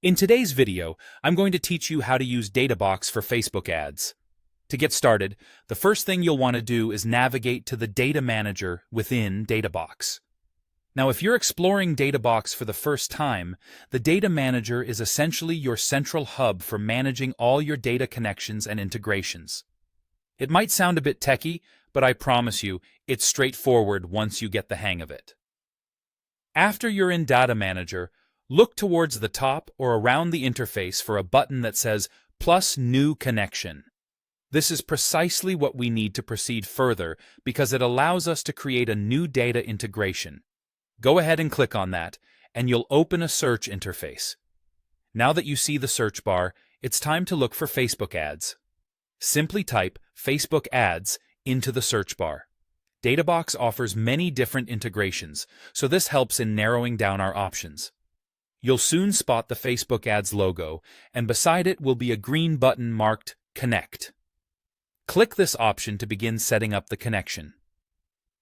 In today's video, I'm going to teach you how to use Databox for Facebook ads. To get started, the first thing you'll want to do is navigate to the Data Manager within Databox. Now, if you're exploring Databox for the first time, the Data Manager is essentially your central hub for managing all your data connections and integrations. It might sound a bit techy, but I promise you, it's straightforward once you get the hang of it. After you're in Data Manager, look towards the top or around the interface for a button that says Plus New Connection. This is precisely what we need to proceed further because it allows us to create a new data integration. Go ahead and click on that, and you'll open a search interface. Now that you see the search bar, it's time to look for Facebook ads. Simply type Facebook ads into the search bar. Databox offers many different integrations, so this helps in narrowing down our options. You'll soon spot the Facebook ads logo, and beside it will be a green button marked Connect. Click this option to begin setting up the connection.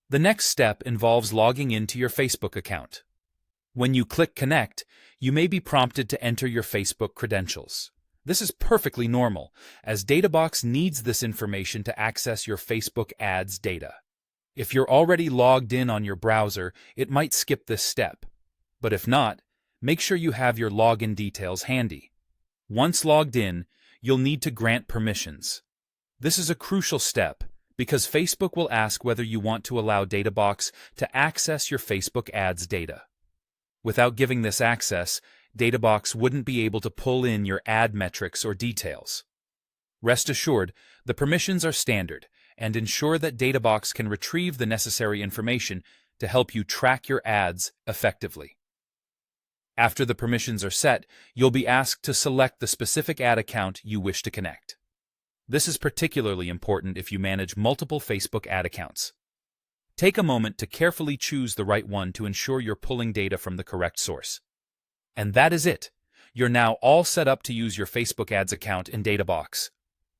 The next step involves logging into your Facebook account. When you click Connect, you may be prompted to enter your Facebook credentials. This is perfectly normal, as Databox needs this information to access your Facebook ads data. If you're already logged in on your browser, it might skip this step. But if not, make sure you have your login details handy. Once logged in, you'll need to grant permissions. This is a crucial step because Facebook will ask whether you want to allow Databox to access your Facebook ads data. Without giving this access, Databox wouldn't be able to pull in your ad metrics or details. Rest assured, the permissions are standard and ensure that Databox can retrieve the necessary information to help you track your ads effectively. After the permissions are set, you'll be asked to select the specific ad account you wish to connect. This is particularly important if you manage multiple Facebook ad accounts. Take a moment to carefully choose the right one to ensure you're pulling data from the correct source. And that is it. You're now all set up to use your Facebook ads account in Databox.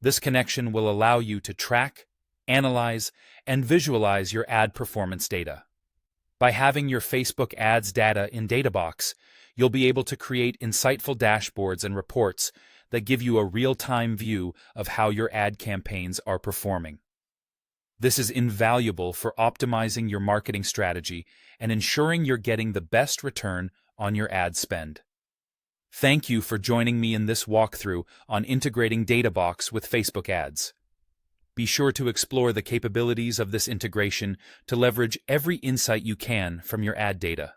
This connection will allow you to track, analyze, and visualize your ad performance data. By having your Facebook ads data in Databox, you'll be able to create insightful dashboards and reports that give you a real-time view of how your ad campaigns are performing. This is invaluable for optimizing your marketing strategy and ensuring you're getting the best return on your ad spend. Thank you for joining me in this walkthrough on integrating Databox with Facebook ads. Be sure to explore the capabilities of this integration to leverage every insight you can from your ad data.